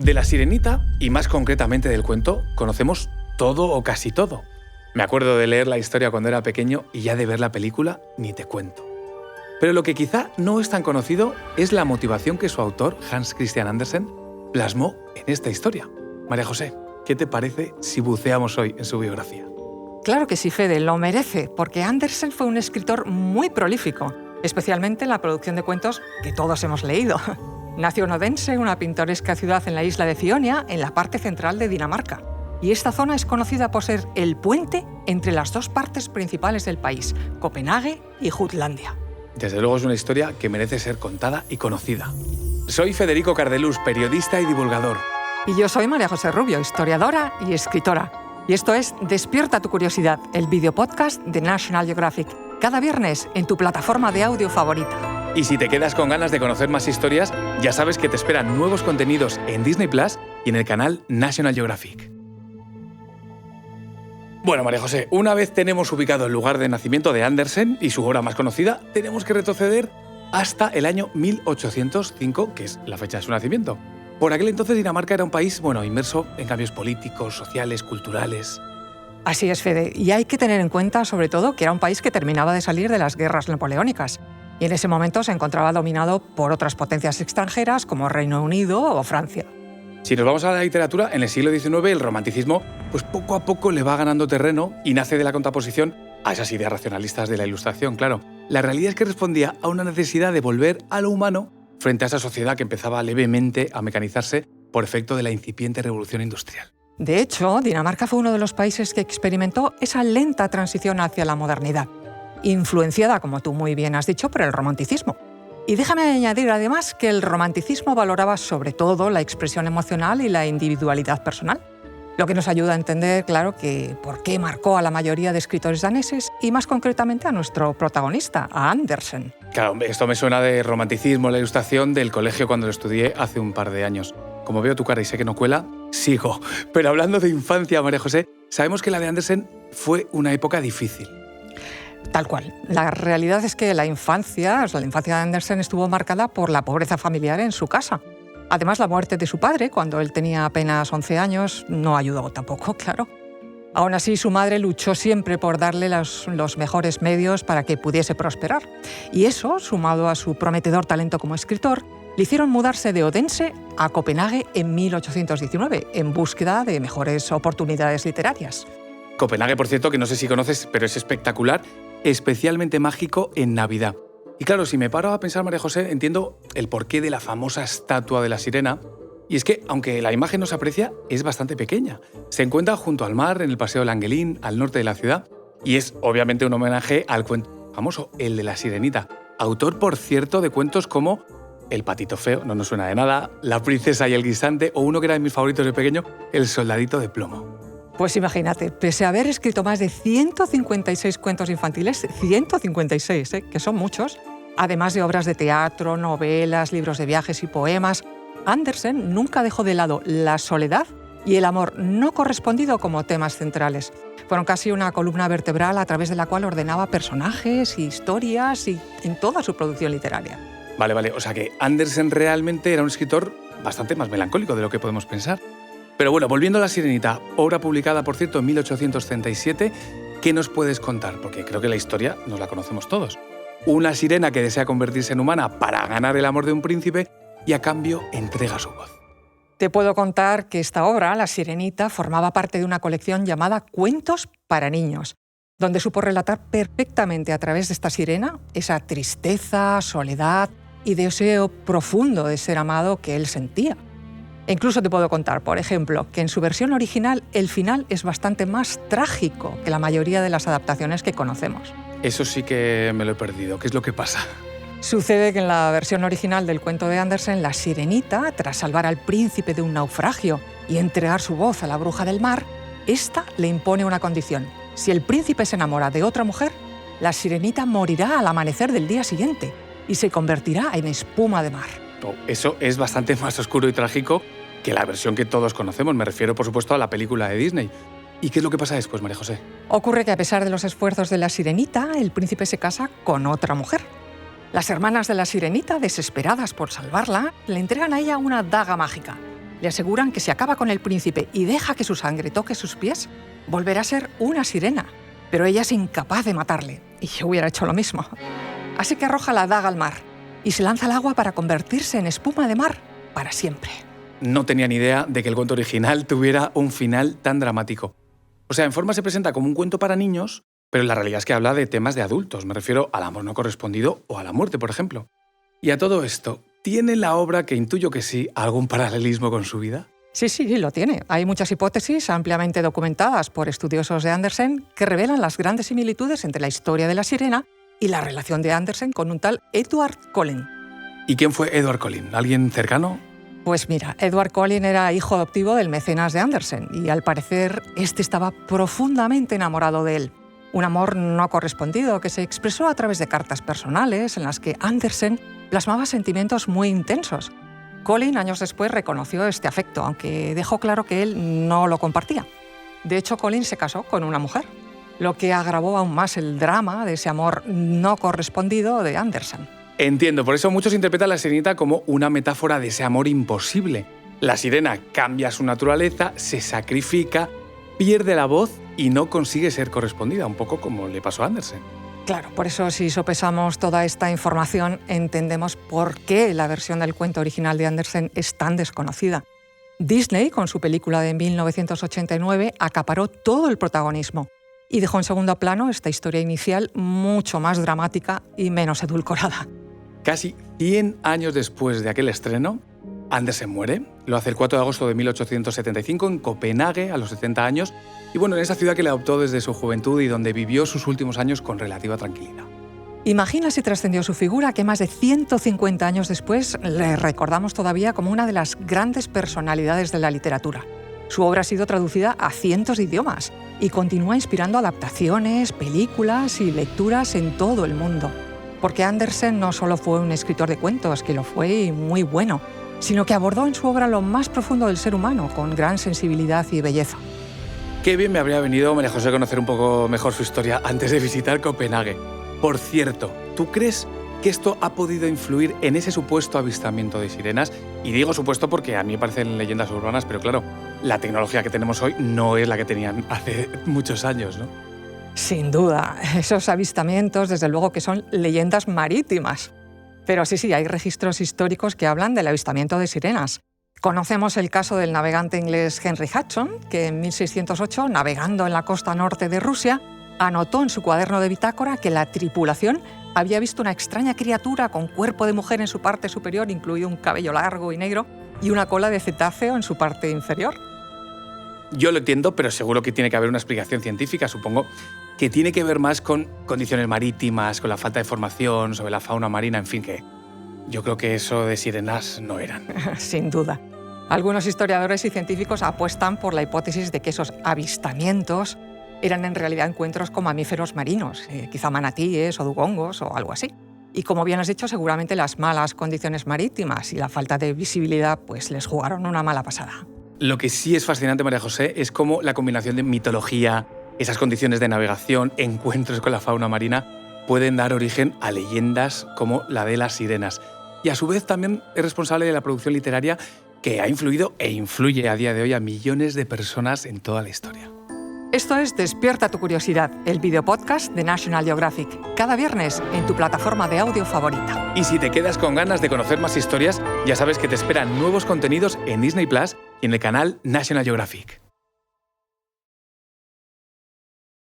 De La Sirenita, y más concretamente del cuento, conocemos todo o casi todo. Me acuerdo de leer la historia cuando era pequeño y ya de ver la película ni te cuento. Pero lo que quizá no es tan conocido es la motivación que su autor, Hans Christian Andersen, plasmó en esta historia. María José, ¿qué te parece si buceamos hoy en su biografía? Claro que sí, Fede, lo merece, porque Andersen fue un escritor muy prolífico, especialmente en la producción de cuentos que todos hemos leído. Nació en Odense, una pintoresca ciudad en la isla de Fionia, en la parte central de Dinamarca. Y esta zona es conocida por ser el puente entre las dos partes principales del país, Copenhague y Jutlandia. Desde luego es una historia que merece ser contada y conocida. Soy Federico Cardelús, periodista y divulgador. Y yo soy María José Rubio, historiadora y escritora. Y esto es Despierta tu curiosidad, el videopodcast de National Geographic. Cada viernes en tu plataforma de audio favorita. Y si te quedas con ganas de conocer más historias, ya sabes que te esperan nuevos contenidos en Disney Plus y en el canal National Geographic. Bueno, María José, una vez tenemos ubicado el lugar de nacimiento de Andersen y su obra más conocida, tenemos que retroceder hasta el año 1805, que es la fecha de su nacimiento. Por aquel entonces Dinamarca era un país, inmerso en cambios políticos, sociales, culturales. Así es, Fede, y hay que tener en cuenta, sobre todo, que era un país que terminaba de salir de las guerras napoleónicas. Y en ese momento se encontraba dominado por otras potencias extranjeras como Reino Unido o Francia. Si nos vamos a la literatura, en el siglo XIX el romanticismo poco a poco le va ganando terreno y nace de la contraposición a esas ideas racionalistas de la Ilustración, claro. La realidad es que respondía a una necesidad de volver a lo humano frente a esa sociedad que empezaba levemente a mecanizarse por efecto de la incipiente revolución industrial. De hecho, Dinamarca fue uno de los países que experimentó esa lenta transición hacia la modernidad, influenciada, como tú muy bien has dicho, por el romanticismo. Y déjame añadir además que el romanticismo valoraba sobre todo la expresión emocional y la individualidad personal, lo que nos ayuda a entender, claro, que por qué marcó a la mayoría de escritores daneses y más concretamente a nuestro protagonista, a Andersen. Claro, esto me suena de romanticismo, la Ilustración del colegio cuando lo estudié hace un par de años. Como veo tu cara y sé que no cuela, sigo. Pero hablando de infancia, María José, sabemos que la de Andersen fue una época difícil. Tal cual. La realidad es que la infancia de Andersen estuvo marcada por la pobreza familiar en su casa. Además, la muerte de su padre, cuando él tenía apenas 11 años, no ayudó tampoco, claro. Aún así, su madre luchó siempre por darle los mejores medios para que pudiese prosperar. Y eso, sumado a su prometedor talento como escritor, le hicieron mudarse de Odense a Copenhague en 1819, en búsqueda de mejores oportunidades literarias. Copenhague, por cierto, que no sé si conoces, pero es espectacular, especialmente mágico en Navidad. Y claro, si me paro a pensar, María José, entiendo el porqué de la famosa estatua de la sirena. Y es que, aunque la imagen no se aprecia, es bastante pequeña. Se encuentra junto al mar, en el Paseo Langelin, al norte de la ciudad. Y es, obviamente, un homenaje al cuento famoso, el de la Sirenita. Autor, por cierto, de cuentos como El patito feo, no nos suena de nada, La princesa y el guisante, o uno que era de mis favoritos de pequeño, El soldadito de plomo. Pues imagínate, pese a haber escrito más de 156 cuentos infantiles, 156, que son muchos, además de obras de teatro, novelas, libros de viajes y poemas, Andersen nunca dejó de lado la soledad y el amor no correspondido como temas centrales. Fueron casi una columna vertebral a través de la cual ordenaba personajes y historias y en toda su producción literaria. Vale, o sea que Andersen realmente era un escritor bastante más melancólico de lo que podemos pensar. Pero bueno, volviendo a La Sirenita, obra publicada, por cierto, en 1837, ¿qué nos puedes contar? Porque creo que la historia nos la conocemos todos. Una sirena que desea convertirse en humana para ganar el amor de un príncipe y a cambio entrega su voz. Te puedo contar que esta obra, La Sirenita, formaba parte de una colección llamada Cuentos para niños, donde supo relatar perfectamente a través de esta sirena esa tristeza, soledad y deseo profundo de ser amado que él sentía. E incluso te puedo contar, por ejemplo, que en su versión original el final es bastante más trágico que la mayoría de las adaptaciones que conocemos. Eso sí que me lo he perdido. ¿Qué es lo que pasa? Sucede que en la versión original del cuento de Andersen, la sirenita, tras salvar al príncipe de un naufragio y entregar su voz a la bruja del mar, ésta le impone una condición. Si el príncipe se enamora de otra mujer, la sirenita morirá al amanecer del día siguiente y se convertirá en espuma de mar. Oh, eso es bastante más oscuro y trágico que la versión que todos conocemos. Me refiero, por supuesto, a la película de Disney. ¿Y qué es lo que pasa después, María José? Ocurre que a pesar de los esfuerzos de la sirenita, el príncipe se casa con otra mujer. Las hermanas de la sirenita, desesperadas por salvarla, le entregan a ella una daga mágica. Le aseguran que si acaba con el príncipe y deja que su sangre toque sus pies, volverá a ser una sirena. Pero ella es incapaz de matarle, y yo hubiera hecho lo mismo. Así que arroja la daga al mar y se lanza al agua para convertirse en espuma de mar para siempre. No tenía ni idea de que el cuento original tuviera un final tan dramático. O sea, en forma se presenta como un cuento para niños, pero la realidad es que habla de temas de adultos. Me refiero al amor no correspondido o a la muerte, por ejemplo. Y a todo esto, ¿tiene la obra, que intuyo que sí, algún paralelismo con su vida? Sí, lo tiene. Hay muchas hipótesis ampliamente documentadas por estudiosos de Andersen que revelan las grandes similitudes entre la historia de la sirena y la relación de Andersen con un tal Edward Cullen. ¿Y quién fue Edward Cullen? ¿Alguien cercano? Pues mira, Edward Cullen era hijo adoptivo del mecenas de Andersen y al parecer este estaba profundamente enamorado de él. Un amor no correspondido que se expresó a través de cartas personales en las que Andersen plasmaba sentimientos muy intensos. Cullen años después reconoció este afecto, aunque dejó claro que él no lo compartía. De hecho, Cullen se casó con una mujer, lo que agravó aún más el drama de ese amor no correspondido de Andersen. Entiendo, por eso muchos interpretan a la sirenita como una metáfora de ese amor imposible. La sirena cambia su naturaleza, se sacrifica, pierde la voz y no consigue ser correspondida, un poco como le pasó a Andersen. Claro, por eso si sopesamos toda esta información entendemos por qué la versión del cuento original de Andersen es tan desconocida. Disney, con su película de 1989, acaparó todo el protagonismo y dejó en segundo plano esta historia inicial mucho más dramática y menos edulcorada. Casi 100 años después de aquel estreno, Andersen muere. Lo hace el 4 de agosto de 1875 en Copenhague, a los 70 años, y bueno, en esa ciudad que le adoptó desde su juventud y donde vivió sus últimos años con relativa tranquilidad. Imagina si trascendió su figura que más de 150 años después le recordamos todavía como una de las grandes personalidades de la literatura. Su obra ha sido traducida a cientos de idiomas y continúa inspirando adaptaciones, películas y lecturas en todo el mundo. Porque Andersen no solo fue un escritor de cuentos, que lo fue y muy bueno, sino que abordó en su obra lo más profundo del ser humano, con gran sensibilidad y belleza. Qué bien me habría venido, María José, conocer un poco mejor su historia antes de visitar Copenhague. Por cierto, ¿tú crees que esto ha podido influir en ese supuesto avistamiento de sirenas? Y digo supuesto porque a mí me parecen leyendas urbanas, pero claro, la tecnología que tenemos hoy no es la que tenían hace muchos años, ¿no? Sin duda, esos avistamientos desde luego que son leyendas marítimas. Pero sí, hay registros históricos que hablan del avistamiento de sirenas. Conocemos el caso del navegante inglés Henry Hudson, que en 1608, navegando en la costa norte de Rusia, anotó en su cuaderno de bitácora que la tripulación había visto una extraña criatura con cuerpo de mujer en su parte superior, incluido un cabello largo y negro, y una cola de cetáceo en su parte inferior. Yo lo entiendo, pero seguro que tiene que haber una explicación científica, supongo, que tiene que ver más con condiciones marítimas, con la falta de formación sobre la fauna marina, en fin, que yo creo que eso de sirenas no eran. Sin duda. Algunos historiadores y científicos apuestan por la hipótesis de que esos avistamientos eran en realidad encuentros con mamíferos marinos, quizá manatíes o dugongos o algo así. Y como bien has dicho, seguramente las malas condiciones marítimas y la falta de visibilidad pues les jugaron una mala pasada. Lo que sí es fascinante, María José, es cómo la combinación de mitología, esas condiciones de navegación, encuentros con la fauna marina, pueden dar origen a leyendas como la de las sirenas. Y a su vez también es responsable de la producción literaria que ha influido e influye a día de hoy a millones de personas en toda la historia. Esto es Despierta tu curiosidad, el videopodcast de National Geographic, cada viernes en tu plataforma de audio favorita. Y si te quedas con ganas de conocer más historias, ya sabes que te esperan nuevos contenidos en Disney Plus y en el canal National Geographic.